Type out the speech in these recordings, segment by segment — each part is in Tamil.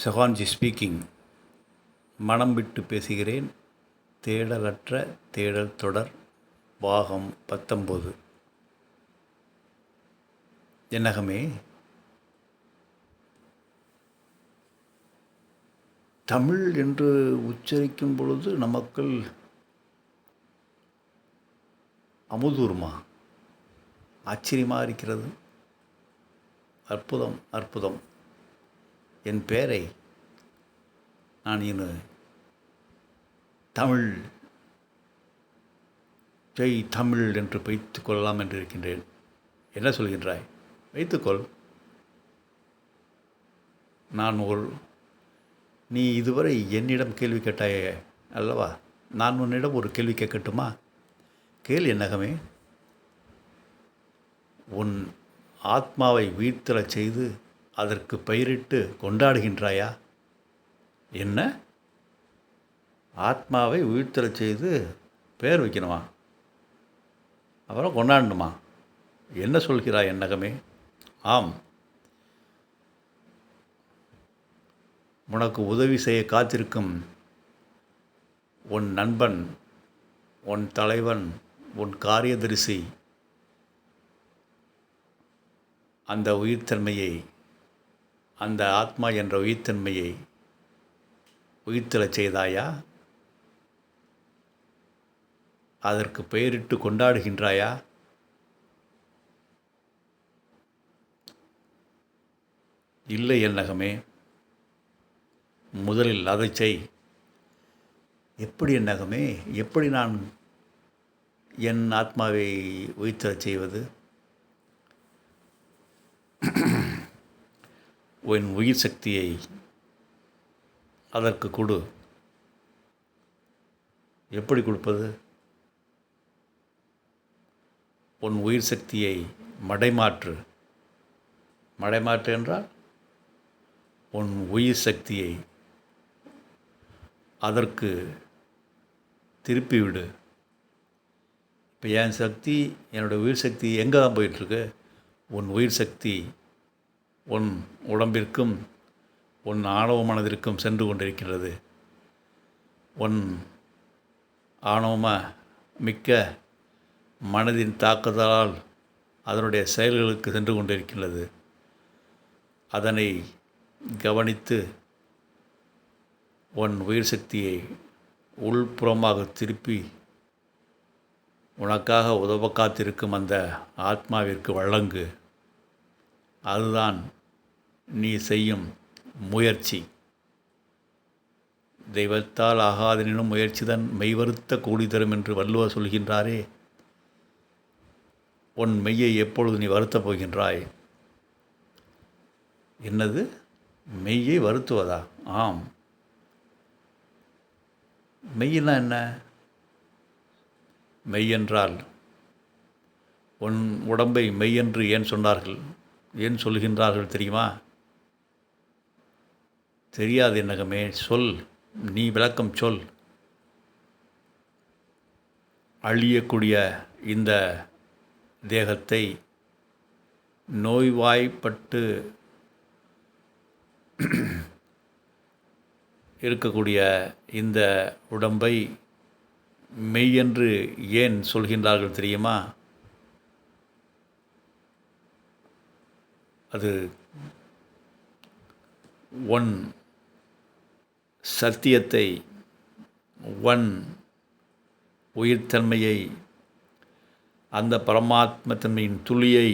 செஹான்ஜி ஸ்பீக்கிங். மனம் விட்டு பேசுகிறேன். தேடலற்ற தேடல் தொடர் பாகம் 19. என்னகமே, தமிழ் என்று உச்சரிக்கும் பொழுது நமக்குள் அமுதூர்மா, ஆச்சரியமாக இருக்கிறது. அற்புதம் அற்புதம். என் பெயரை நான் இன்னும் தமிழ் ஜெய் தமிழ் என்று வைத்துக் கொள்ளலாம் என்று இருக்கின்றேன். என்ன சொல்கின்றாய்? வைத்துக்கொள். நீ இதுவரை என்னிடம் கேள்வி கேட்டாயே அல்லவா? நான் உன்னிடம் ஒரு கேள்வி கேட்கட்டுமா? கேள் என்னகமே. உன் ஆத்மாவை வீழ்த்தலச் செய்து அதற்கு பெயரிட்டு கொண்டாடுகின்றாயா? என்ன? ஆத்மாவை வீழ்த்தலச் செய்து பெயர் வைக்கணுமா? அப்புறம் கொண்டாடணுமா? என்ன சொல்கிறாய் என்னகமே? ஆம், உனக்கு உதவி செய்ய காத்திருக்கும் உன் நண்பன், உன் தலைவன், உன் காரியதரிசி அந்த உயிர்த்தன்மையை, அந்த ஆத்மா என்ற உயிர்த்தன்மையை உயிர்த்தெழச் செய்தாயா? அதற்கு பெயரிட்டு கொண்டாடுகின்றாயா? இல்லை என்னகமே. முதலில் அதை செய். எப்படி என்னகமே? எப்படி நான் என் ஆத்மாவை உயிர்த்தெழச் செய்வது? உன் உயிர் சக்தியை அதற்கு கொடு. எப்படி கொடுப்பது? உன் உயிர் சக்தியை மடைமாற்று. மடைமாற்று என்றால் உன் உயிர் சக்தியை அதற்கு திருப்பிவிடு. இப்போ என் சக்தி, என்னோடய உயிர் சக்தி எங்கே தான் போயிட்டுருக்கு? உன் உயிர் சக்தி உன் உடம்பிற்கும் உன் ஆணவ மனதிற்கும் சென்று கொண்டிருக்கிறது. உன் ஆணவ மிக்க மனதின் தாக்குதலால் அதனுடைய செயல்களுக்கு சென்று கொண்டிருக்கிறது. அதனை கவனித்து உன் உயிர் சக்தியை உள்புறமாக திருப்பி உனக்காக உதவ காத்திருக்கும் அந்த ஆத்மாவிற்கு வழங்கு. அதுதான் நீ செய்யும் முயற்சி. தெய்வத்தால் ஆகாதெனினும் முயற்சிதான் மெய்வருத்த கூலி தரும் என்று வள்ளுவர் சொல்கின்றாரே. உன் மெய்யை எப்பொழுது நீ வருத்தப் போகின்றாய்? என்னது? மெய்யை வருத்துவதா? ஆம். மெய்யினா என்ன? மெய் என்றால் உன் உடம்பை மெய் என்று ஏன் சொன்னார்கள்? ஏன் சொல்கின்றார்கள் தெரியுமா? தெரியாது என்னகமே. சொல், நீ விளக்கம் சொல். அழியக்கூடிய இந்த தேகத்தை, நோய்வாய்ப்பட்டு இருக்கக்கூடிய இந்த உடம்பை மெய் என்று ஏன் சொல்கின்றார்கள் தெரியுமா? அது ஒன் சத்தியத்தை, ஒன் உயிர்த்தன்மையை, அந்த பரமாத்மத்தன்மையின் துளியை,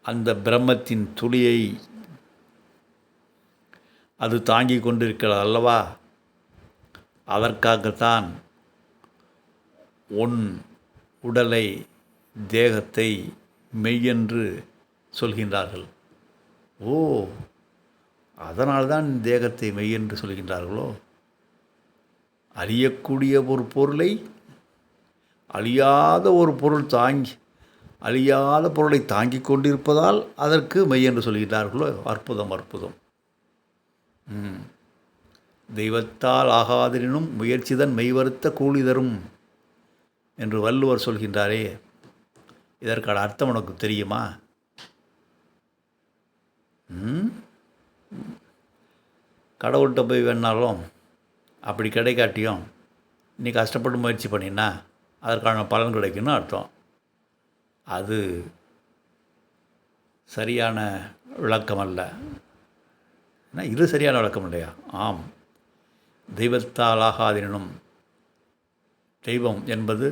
அந்த பிரம்மத்தின் துளியை அது தாங்கி கொண்டிருக்கிறது அல்லவா? அதற்காகத்தான் உன் உடலை, தேகத்தை மெய்யென்று சொல்கின்றார்கள். ஓ, அதனால்தான் தேகத்தை மெய்யென்று சொல்கின்றார்களோ? அழியக்கூடிய ஒரு பொருளை, அழியாத ஒரு பொருள் அழியாத பொருளை தாங்கிக் கொண்டிருப்பதால் அதற்கு மெய்யென்று சொல்கின்றார்களோ? அற்புதம் அற்புதம். தெய்வத்தால் ஆகாதெனினும் முயற்சிதான் மெய்வருத்த கூலி தரும் என்று வள்ளுவர் சொல்கின்றாரே. இதற்கான அர்த்தம் உனக்கு தெரியுமா? கடவுள்கிட்ட போய் வேணாலும் அப்படி கிடைக்காட்டியும் நீ கஷ்டப்பட்டு முயற்சி பண்ணினா அதற்கான பலன் கிடைக்குன்னு அர்த்தம். அது சரியான விளக்கம் அல்ல. இது சரியான விளக்கம் இல்லையா? ஆம், தெய்வத்தால் ஆகாதெனினும் தெய்வம் என்பது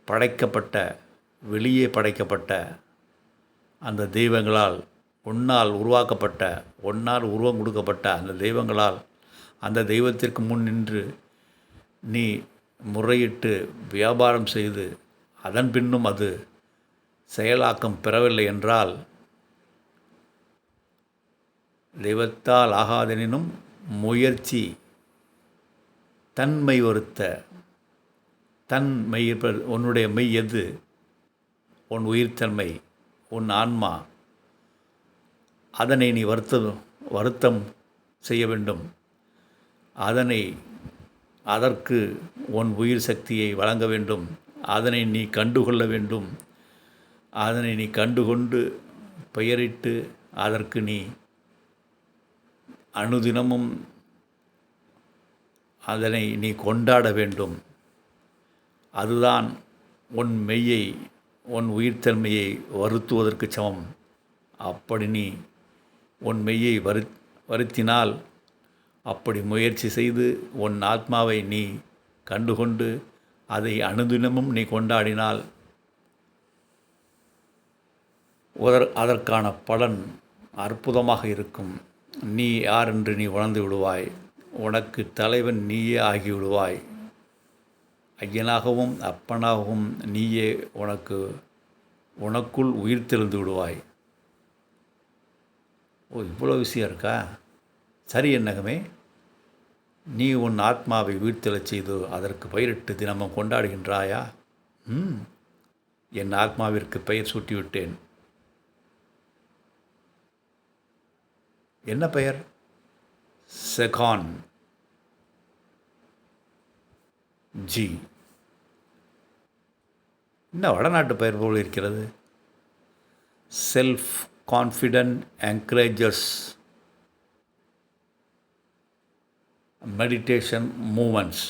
படைக்கப்பட்ட, வெளியே படைக்கப்பட்ட அந்த தெய்வங்களால், உன்னால் உருவாக்கப்பட்ட, உன்னால் உருவம் கொடுக்கப்பட்ட அந்த தெய்வங்களால், அந்த தெய்வத்திற்கு முன் நின்று நீ முறையிட்டு வியாபாரம் செய்து அதன் பின்னும் அது செயலாக்கம் பெறவில்லை என்றால், தெய்வத்தால் ஆகாதெனினும் முயற்சி தன்மை வருத்த, மெய், உன்னுடைய மெய் எது? உன் உயிர்த்தன்மை, உன் ஆன்மா. அதனை நீ வருத்தம் செய்ய வேண்டும். அதற்கு உன் உயிர் சக்தியை வழங்க வேண்டும். அதனை நீ கண்டுகொள்ள வேண்டும். அதனை நீ கண்டுகொண்டு பெயரிட்டு அதற்கு நீ அனுதினமும் அதனை நீ கொண்டாட வேண்டும். அதுதான் உன் மெய்யை, உன் உயிர்த்தன்மையை வருத்துவதற்கு சமம். அப்படி நீ உன் மெய்யை வருத்தினால், அப்படி முயற்சி செய்து உன் ஆத்மாவை நீ கண்டுகொண்டு அதை அனுதினமும் நீ கொண்டாடினால் அதற்கான பலன் அற்புதமாக இருக்கும். நீ யார் என்று நீ உணர்ந்து விடுவாய். உனக்கு தலைவன் நீயே ஆகிவிடுவாய். ஐயனாகவும் அப்பனாகவும் நீயே உனக்குள் உயிர் தெழுந்து விடுவாய். இவ்வளோ விஷயம் இருக்கா? சரி என்னகமே, நீ உன் ஆத்மாவை உயிர்த்தெழச் செய்து அதற்கு பெயரிட்டு தினமும் கொண்டாடுகின்றாயா? என் ஆத்மாவிற்கு பெயர் சூட்டிவிட்டேன். என்ன பெயர்? Sagan G. என்ன வடநாட்டு பெயர் போல் இருக்கிறது. செல்ஃப் கான்ஃபிடென்ட் என்கரேஜர்ஸ் மெடிடேஷன் மூமெண்ட்ஸ்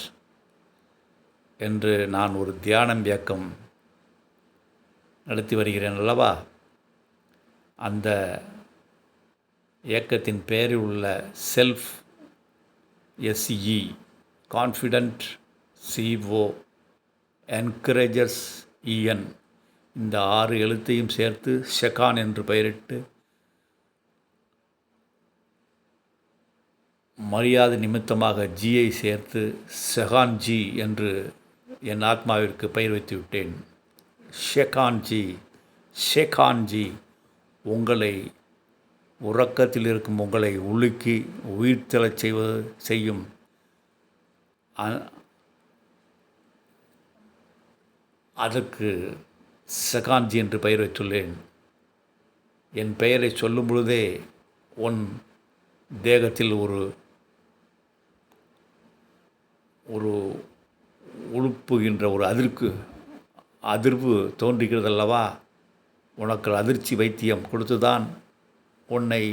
என்று நான் ஒரு தியானம் இயக்கம் நடத்தி வருகிறேன் அல்லவா? அந்த இயக்கத்தின் பெயரில் உள்ள self, SE, confident, CO, என்கரேஜர்ஸ், EN, இந்த 6 எழுத்தையும் சேர்த்து ஷெகான் என்று பெயரிட்டு மரியாதை நிமித்தமாக ஜியை சேர்த்து செகான் ஜி என்று என் ஆத்மாவிற்கு பெயர் வைத்து விட்டேன். ஷெகான் ஜி உங்களை, உறக்கத்தில் இருக்கும் உங்களை உலுக்கி உயிர்த்தெழச் செய்யும் அதற்கு செகான்ஜி என்று பெயர் வைத்துள்ளேன். என் பெயரை சொல்லும் பொழுதே உன் தேகத்தில் ஒரு உழுப்புகின்ற ஒரு அதிர்வு தோன்றுகிறதல்லவா? உனக்கு அதிர்ச்சி வைத்தியம் கொடுத்துதான் உன்னை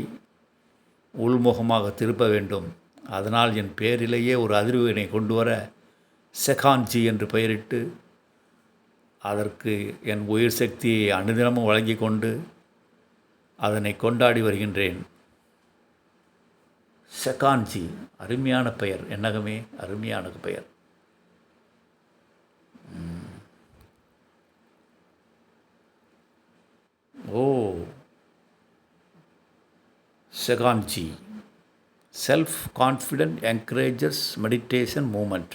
உள்முகமாக திருப்ப வேண்டும். அதனால் என் பெயரிலேயே ஒரு அதிர்வினை கொண்டு வர செகான்ஜி என்று பெயரிட்டு அதற்கு என் உயிர் சக்தியை அனுதினமும் வழங்கி கொண்டு அதனை கொண்டாடி வருகின்றேன். செகான்ஜி, அருமையான பெயர் என்னகமே, அருமையான பெயர். செகான்ஜி, செல்ஃப் கான்ஃபிடென்ட் என்கரேஜர்ஸ் மெடிடேஷன் மூமெண்ட்,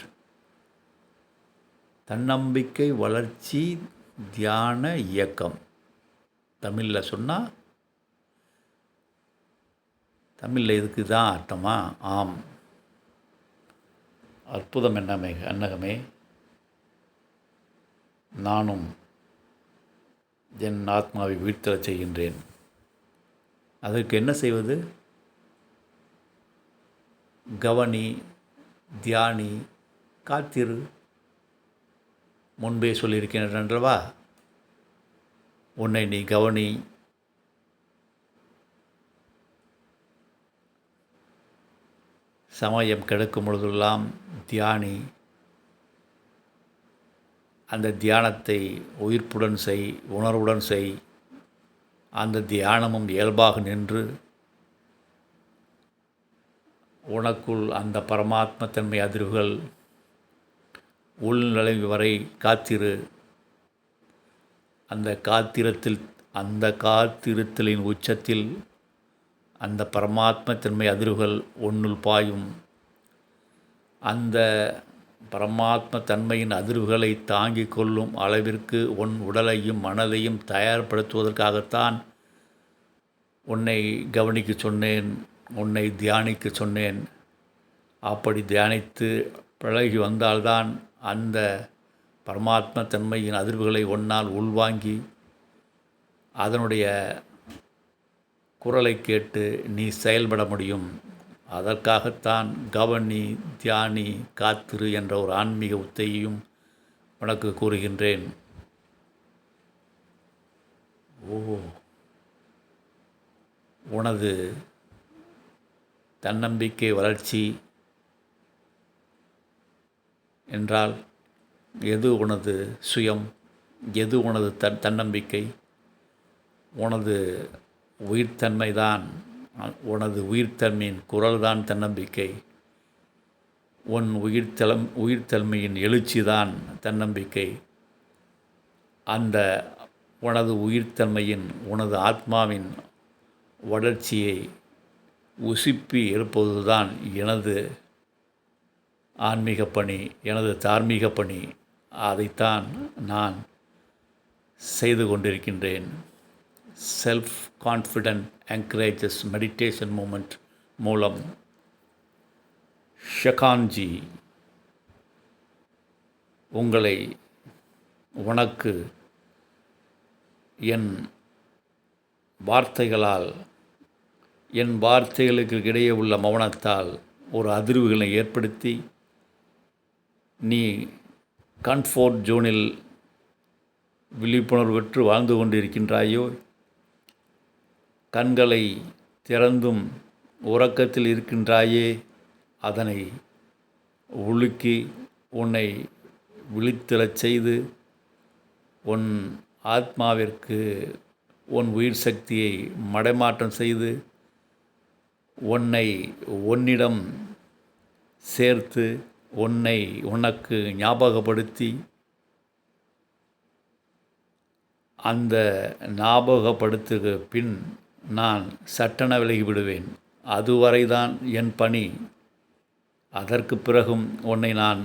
தன்னம்பிக்கை வளர்ச்சி தியான இயக்கம். தமிழில் சொன்னால், தமிழில் இதுக்கு தான் அர்த்தமா? ஆம், அற்புதம் அன்னகமே. நானும் என் ஆத்மாவை உயிர்த்தெழச் செய்கின்றேன். அதற்கு என்ன செய்வது? கவனி, தியானி, காத்திரு. முன்பே சொல்லியிருக்கிறேன் அல்லவா? உன்னை நீ கவனி, சமயம் கிடைக்கும் பொழுதெல்லாம் தியானி. அந்த தியானத்தை உயிர்ப்புடன் செய், உணர்வுடன் செய். அந்த தியானமும் இயல்பாக நின்று உனக்குள் அந்த பரமாத்மத்தன்மை அதிர்வுகள் உள்நிலை வரை காத்திரு. அந்த காத்திருத்தலின் உச்சத்தில் அந்த பரமாத்மத்தன்மை அதிர்வுகள் உன்னுள் பாயும். அந்த பரமாத்ம தன்மையின் அதிர்வுகளை தாங்கிக் கொள்ளும் அளவிற்கு உன் உடலையும் மனதையும் தயார்படுத்துவதற்காகத்தான் உன்னை கவனிக்க சொன்னேன், உன்னை தியானிக்க சொன்னேன். அப்படி தியானித்து பழகி வந்தால்தான் அந்த பரமாத்ம தன்மையின் அதிர்வுகளை உன்னால் உள்வாங்கி அதனுடைய குரலை கேட்டு நீ செயல்பட முடியும். அதற்காகத்தான் கவனி, தியானி, காத்திரு என்ற ஒரு ஆன்மீக உத்தியையும் உனக்கு கூறுகின்றேன். உனது தன்னம்பிக்கை வளர்ச்சி என்றால் எது உனது சுயம், எது உனது தன்னம்பிக்கை? உனது உயிர்த்தன்மைதான், உனது உயிர்த்தன்மையின் குரல்தான் தன்னம்பிக்கை. உன் உயிர்த்தன்மையின் எழுச்சிதான் தன்னம்பிக்கை. அந்த உனது உயிர்த்தன்மையின், உனது ஆத்மாவின் வளர்ச்சியை உசுப்பி இருப்பதுதான் எனது ஆன்மீக பணி, எனது தார்மீக பணி. அதைத்தான் நான் செய்து கொண்டிருக்கின்றேன். Self confident encourages meditation moment மூலம் ஷகான்ஜி உங்களை உனக்கு என் வார்த்தைகளுக்கு இடையே உள்ள மௌனத்தால் ஒரு அதிர்வுகளை ஏற்படுத்தி நீ கம்ஃபோர்ட் ஜோனில் விழிப்புணர்வு பெற்று வாழ்ந்து கொண்டிருக்கின்றாயோ, கண்களை திறந்தும் உறக்கத்தில் இருக்கின்றாயே, அதனை உலுக்கி உன்னை விழித்தெழச் செய்து உன் ஆத்மாவிற்கு உன் உயிர் சக்தியை மடைமாற்றம் செய்து உன்னிடம் சேர்த்து உனக்கு ஞாபகப்படுத்தி அந்த ஞாபகப்படுத்துக பின் நான் சட்டென விலகிவிடுவேன். அதுவரைதான் என் பணி. அதற்கு பிறகும் உன்னை நான்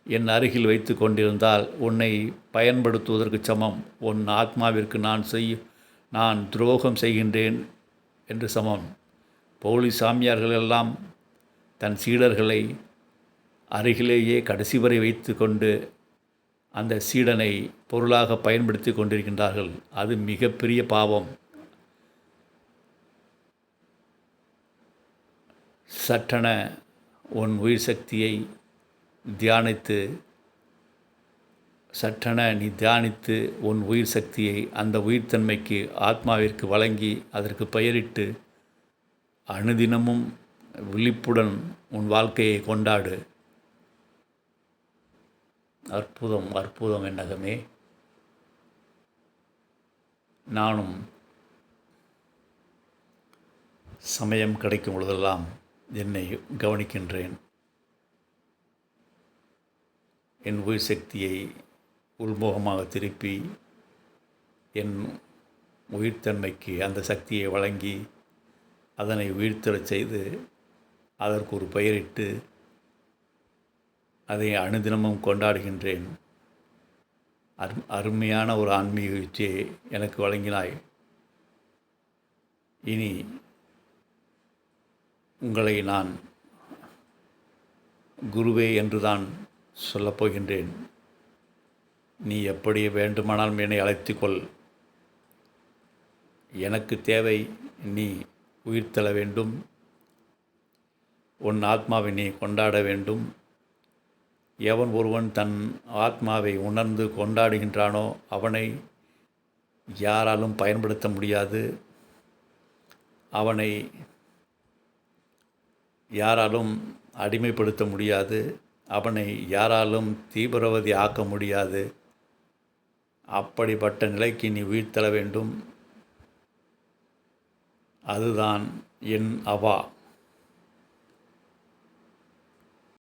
என் அருகில் வைத்து கொண்டிருந்தால் உன்னை பயன்படுத்துவதற்கு சமம். உன் ஆத்மாவிற்கு நான் துரோகம் செய்கின்றேன் என்று சமம். பௌளி சாமியார்கள் எல்லாம் தன் சீடர்களை அருகிலேயே கடைசி வரை வைத்து கொண்டு அந்த சீடனை பொருளாக பயன்படுத்தி கொண்டிருக்கின்றார்கள். அது மிகப்பெரிய பாவம். சட்டென உன் உயிர் சக்தியை தியானித்து உன் உயிர் சக்தியை அந்த உயிர்த்தன்மைக்கு ஆத்மாவிற்கு வழங்கி அதற்கு பெயரிட்டு அனுதினமும் விழிப்புடன் உன் வாழ்க்கையை கொண்டாடு. அற்புதம், அற்புதம் என்னகமே. நானும் சமயம் கிடைக்கும் பொழுதெல்லாம் என்னை கவனிக்கின்றேன். என் உயிர் சக்தியை உள்முகமாக திருப்பி என் உயிர்த்தன்மைக்கு அந்த சக்தியை வழங்கி அதனை உயிர்த்தெழச் செய்து அதற்கு ஒரு பெயரிட்டு அதை அனுதினமும் கொண்டாடுகின்றேன். அருமையான ஒரு ஆன்மீக யுக்தியை எனக்கு வழங்கினாய். இனி உங்களை நான் குருவே என்றுதான் சொல்லப்போகின்றேன். நீ எப்படி வேண்டுமானால் என்னை அழைத்துக்கொள். எனக்கு தேவை நீ உயிர்த்தெழ வேண்டும், உன் ஆத்மாவை நீ கொண்டாட வேண்டும். எவன் ஒருவன் தன் ஆத்மாவை உணர்ந்து கொண்டாடுகின்றானோ அவனை யாராலும் பயன்படுத்த முடியாது. அவனை யாராலும் அடிமைப்படுத்த முடியாது, அவனை யாராலும் தீவிரவாதி ஆக்க முடியாது. அப்படிப்பட்ட நிலைக்கு நீ உயிர் தள்ள வேண்டும். அதுதான் என் அவா.